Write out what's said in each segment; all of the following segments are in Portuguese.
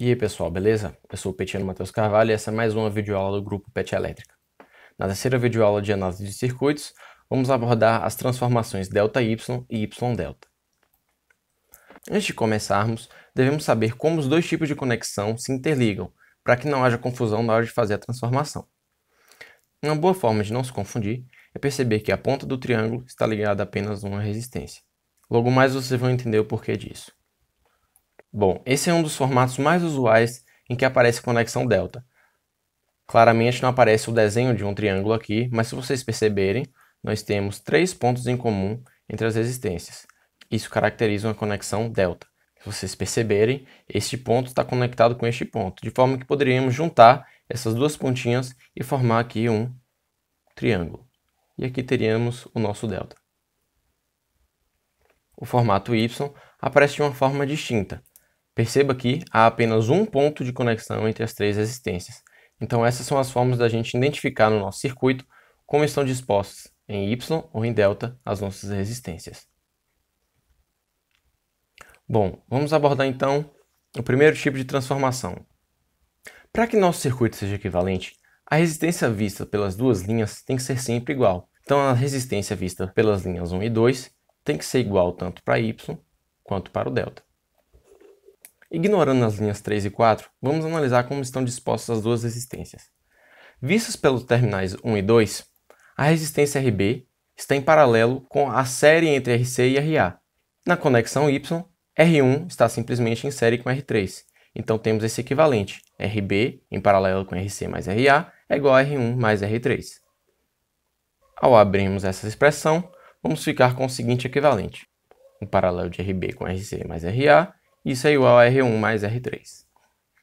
E aí pessoal, beleza? Eu sou o Petiano Matheus Carvalho e essa é mais uma videoaula do grupo PET Elétrica. Na terceira videoaula de análise de circuitos, vamos abordar as transformações ΔY e YΔ. Antes de começarmos, devemos saber como os dois tipos de conexão se interligam, para que não haja confusão na hora de fazer a transformação. Uma boa forma de não se confundir é perceber que a ponta do triângulo está ligada a apenas uma resistência. Logo mais vocês vão entender o porquê disso. Bom, esse é um dos formatos mais usuais em que aparece conexão delta. Claramente não aparece o desenho de um triângulo aqui, mas se vocês perceberem, nós temos três pontos em comum entre as resistências. Isso caracteriza uma conexão delta. Se vocês perceberem, este ponto está conectado com este ponto, de forma que poderíamos juntar essas duas pontinhas e formar aqui um triângulo. E aqui teríamos o nosso delta. O formato Y aparece de uma forma distinta. Perceba que há apenas um ponto de conexão entre as três resistências. Então essas são as formas da gente identificar no nosso circuito como estão dispostas em Y ou em delta as nossas resistências. Bom, vamos abordar então o primeiro tipo de transformação. Para que nosso circuito seja equivalente, a resistência vista pelas duas linhas tem que ser sempre igual. Então a resistência vista pelas linhas 1 e 2 tem que ser igual tanto para Y quanto para o delta. Ignorando as linhas 3 e 4, vamos analisar como estão dispostas as duas resistências. Vistas pelos terminais 1 e 2, a resistência RB está em paralelo com a série entre RC e RA. Na conexão Y, R1 está simplesmente em série com R3. Então temos esse equivalente, RB em paralelo com RC mais RA é igual a R1 mais R3. Ao abrirmos essa expressão, vamos ficar com o seguinte equivalente. Um paralelo de RB com RC mais RA, isso é igual a R1 mais R3.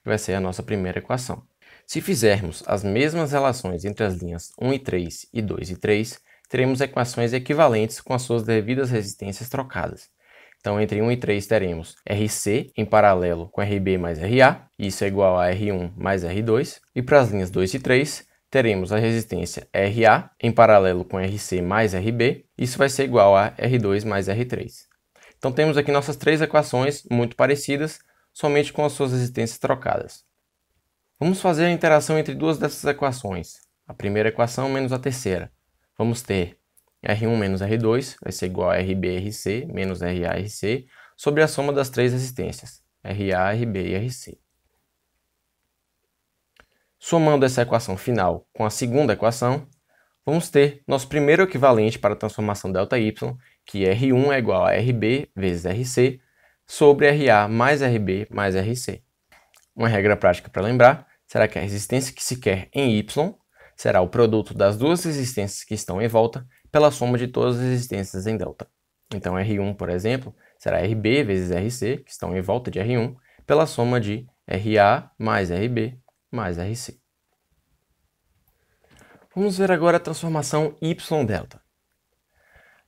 Vai ser a nossa primeira equação. Se fizermos as mesmas relações entre as linhas 1 e 3 e 2 e 3, teremos equações equivalentes com as suas devidas resistências trocadas. Então, entre 1 e 3 teremos RC em paralelo com RB mais RA, isso é igual a R1 mais R2. E para as linhas 2 e 3, teremos a resistência RA em paralelo com RC mais RB, isso vai ser igual a R2 mais R3. Então temos aqui nossas três equações muito parecidas, somente com as suas resistências trocadas. Vamos fazer a interação entre duas dessas equações. A primeira equação menos a terceira. Vamos ter R1 menos R2 vai ser igual a RB-RC menos RA-RC sobre a soma das três resistências, RA, RB e RC. Somando essa equação final com a segunda equação, vamos ter nosso primeiro equivalente para a transformação ΔY, que R1 é igual a RB vezes RC sobre RA mais RB mais RC. Uma regra prática para lembrar será que a resistência que se quer em Y será o produto das duas resistências que estão em volta pela soma de todas as resistências em delta. Então R1, por exemplo, será RB vezes RC, que estão em volta de R1, pela soma de RA mais RB mais RC. Vamos ver agora a transformação YΔ.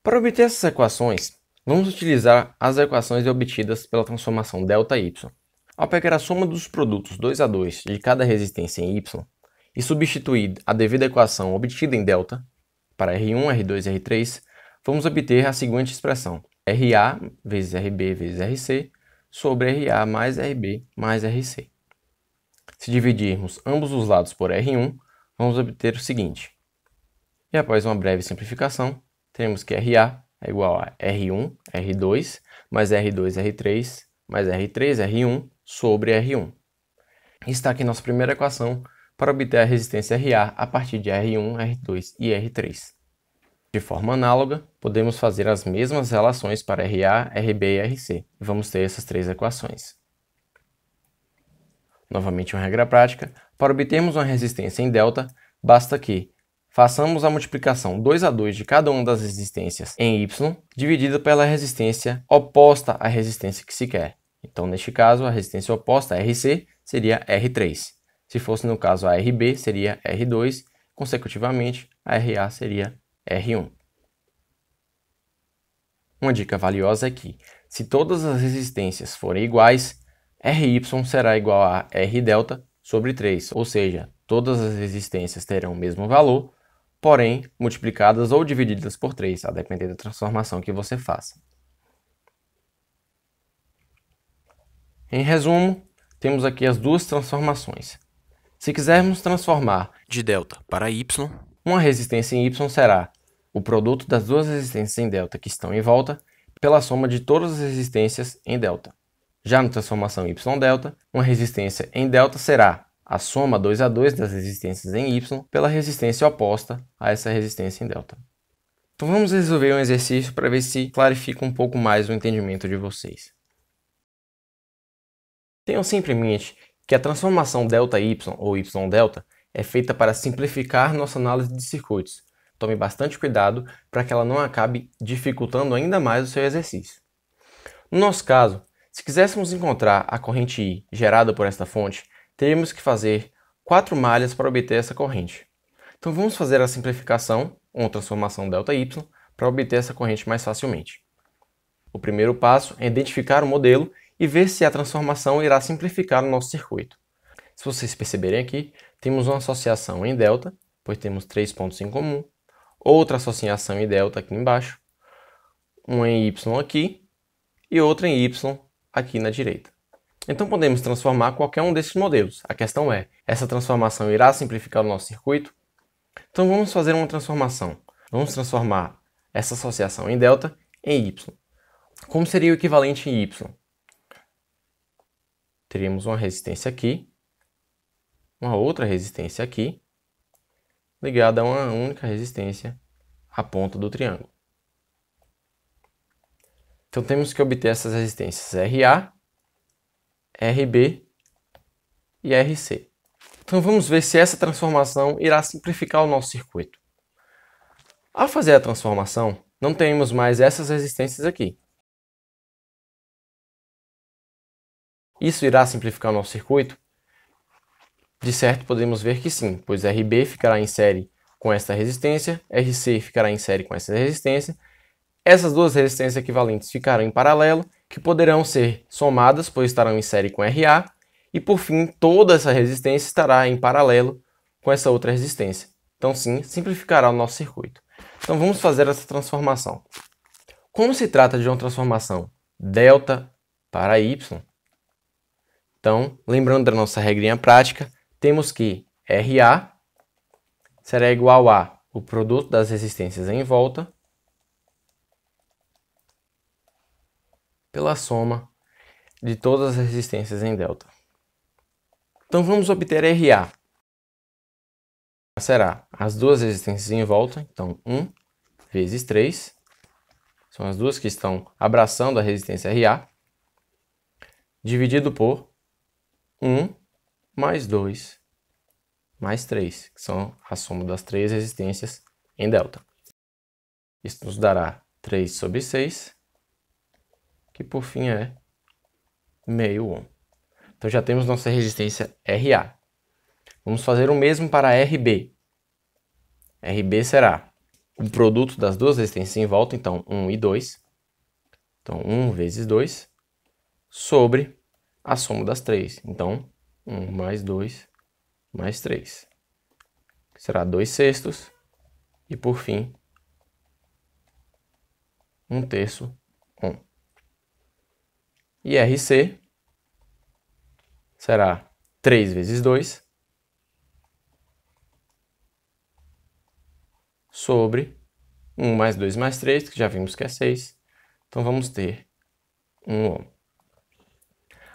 Para obter essas equações, vamos utilizar as equações obtidas pela transformação ΔY. Ao pegar a soma dos produtos 2 a 2 de cada resistência em Y e substituir a devida equação obtida em delta para R1, R2 e R3, vamos obter a seguinte expressão: RA vezes RB vezes RC sobre RA mais RB mais RC. Se dividirmos ambos os lados por R1, vamos obter o seguinte. E após uma breve simplificação, teremos que RA é igual a R1, R2, mais R2, R3, mais R3, R1 sobre R1. Está aqui nossa primeira equação para obter a resistência RA a partir de R1, R2 e R3. De forma análoga, podemos fazer as mesmas relações para RA, RB e RC. E vamos ter essas três equações. Novamente uma regra prática, para obtermos uma resistência em delta, basta que façamos a multiplicação 2 a 2 de cada uma das resistências em Y, dividida pela resistência oposta à resistência que se quer. Então, neste caso, a resistência oposta a RC seria R3. Se fosse no caso a RB, seria R2, consecutivamente, a RA seria R1. Uma dica valiosa é que, se todas as resistências forem iguais, RY será igual a Rδ sobre 3, ou seja, todas as resistências terão o mesmo valor, porém multiplicadas ou divididas por 3, a depender da transformação que você faça. Em resumo, temos aqui as duas transformações. Se quisermos transformar de delta para y, uma resistência em y será o produto das duas resistências em delta que estão em volta pela soma de todas as resistências em delta. Já na transformação y-delta, uma resistência em delta será a soma 2 a 2 das resistências em y pela resistência oposta a essa resistência em delta. Então vamos resolver um exercício para ver se clarifica um pouco mais o entendimento de vocês. Tenham sempre em mente que a transformação ΔY ou Y-delta é feita para simplificar nossa análise de circuitos. Tome bastante cuidado para que ela não acabe dificultando ainda mais o seu exercício. No nosso caso, se quiséssemos encontrar a corrente I gerada por esta fonte, teríamos que fazer 4 malhas para obter essa corrente. Então vamos fazer a simplificação, ou transformação ΔY, para obter essa corrente mais facilmente. O primeiro passo é identificar o modelo e ver se a transformação irá simplificar o nosso circuito. Se vocês perceberem aqui, temos uma associação em delta, pois temos 3 pontos em comum, outra associação em delta aqui embaixo, uma em Y aqui e outra em Y aqui na direita. Então podemos transformar qualquer um desses modelos. A questão é, essa transformação irá simplificar o nosso circuito? Então vamos fazer uma transformação. Vamos transformar essa associação em delta em Y. Como seria o equivalente em Y? Teríamos uma resistência aqui, uma outra resistência aqui, ligada a uma única resistência à ponta do triângulo. Então temos que obter essas resistências RA, RB e RC. Então vamos ver se essa transformação irá simplificar o nosso circuito. Ao fazer a transformação, não temos mais essas resistências aqui. Isso irá simplificar o nosso circuito? De certo, podemos ver que sim, pois RB ficará em série com esta resistência, RC ficará em série com essa resistência. Essas duas resistências equivalentes ficarão em paralelo, que poderão ser somadas, pois estarão em série com RA, e por fim, toda essa resistência estará em paralelo com essa outra resistência. Então sim, simplificará o nosso circuito. Então vamos fazer essa transformação. Como se trata de uma transformação delta para Y, então, lembrando da nossa regrinha prática, temos que RA será igual a o produto das resistências em volta pela soma de todas as resistências em delta. Então vamos obter RA. Será as duas resistências em volta, então 1 vezes 3, são as duas que estão abraçando a resistência RA, dividido por 1 mais 2 mais 3, que são a soma das três resistências em delta. Isso nos dará 3 sobre 6, que por fim é meio ohm. Então já temos nossa resistência RA. Vamos fazer o mesmo para RB. RB será o produto das duas resistências em volta, então 1 e 2. Então 1 vezes 2 sobre a soma das três. Então 1 mais 2 mais 3. Que será 2/6 e por fim 1/3 ohm. E RC será 3 vezes 2 sobre 1 mais 2 mais 3, que já vimos que é 6. Então vamos ter 1 ohm.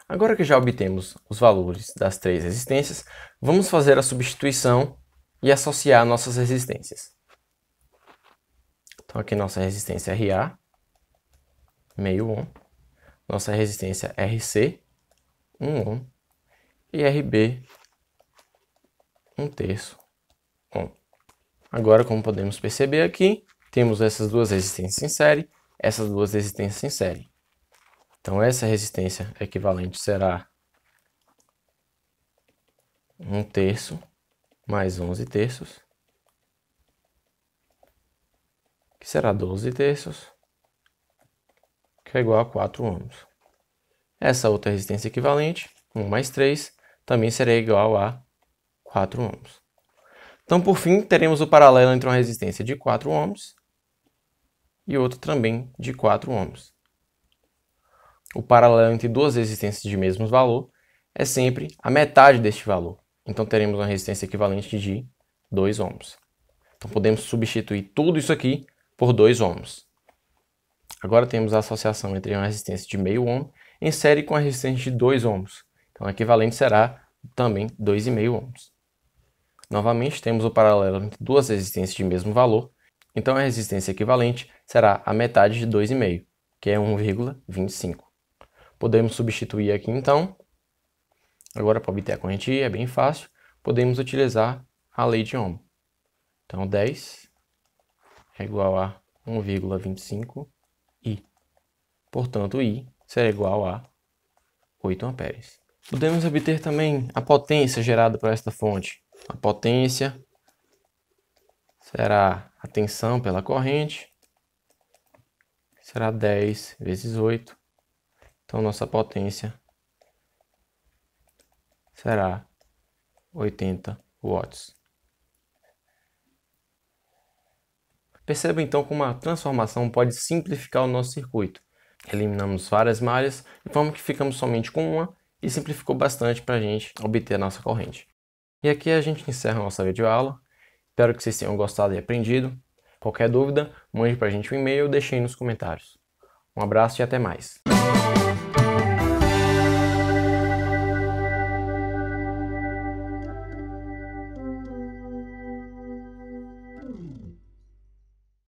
Agora que já obtemos os valores das três resistências, vamos fazer a substituição e associar nossas resistências. Então aqui nossa resistência RA, meio ohm, nossa resistência RC, 1 ohm, e RB, 1/3 ohm. Agora, como podemos perceber aqui, temos essas duas resistências em série, essas duas resistências em série. Então essa resistência equivalente será 1/3 mais 11/3, que será 12/3, que é igual a 4 ohms. Essa outra resistência equivalente, 1 mais 3, também será igual a 4 ohms. Então, por fim, teremos o paralelo entre uma resistência de 4 ohms e outra também de 4 ohms. O paralelo entre duas resistências de mesmo valor é sempre a metade deste valor. Então teremos uma resistência equivalente de 2 ohms. Então podemos substituir tudo isso aqui por 2 ohms. Agora temos a associação entre uma resistência de meio ohm em série com a resistência de 2 ohms. Então o equivalente será também 2,5 ohms. Novamente temos o paralelo entre duas resistências de mesmo valor. Então a resistência equivalente será a metade de 2,5, que é 1,25. Podemos substituir aqui então. Agora para obter a corrente I é bem fácil. Podemos utilizar a lei de Ohm. Então 10 é igual a 1,25 I. Portanto, I será igual a 8 amperes. Podemos obter também a potência gerada por esta fonte. A potência será a tensão pela corrente, será 10 vezes 8. Então, nossa potência será 80 watts. Perceba então como a transformação pode simplificar o nosso circuito. Eliminamos várias malhas, de forma que ficamos somente com uma e simplificou bastante para a gente obter a nossa corrente. E aqui a gente encerra a nossa videoaula. Espero que vocês tenham gostado e aprendido. Qualquer dúvida, mande para a gente um e-mail ou deixe aí nos comentários. Um abraço e até mais.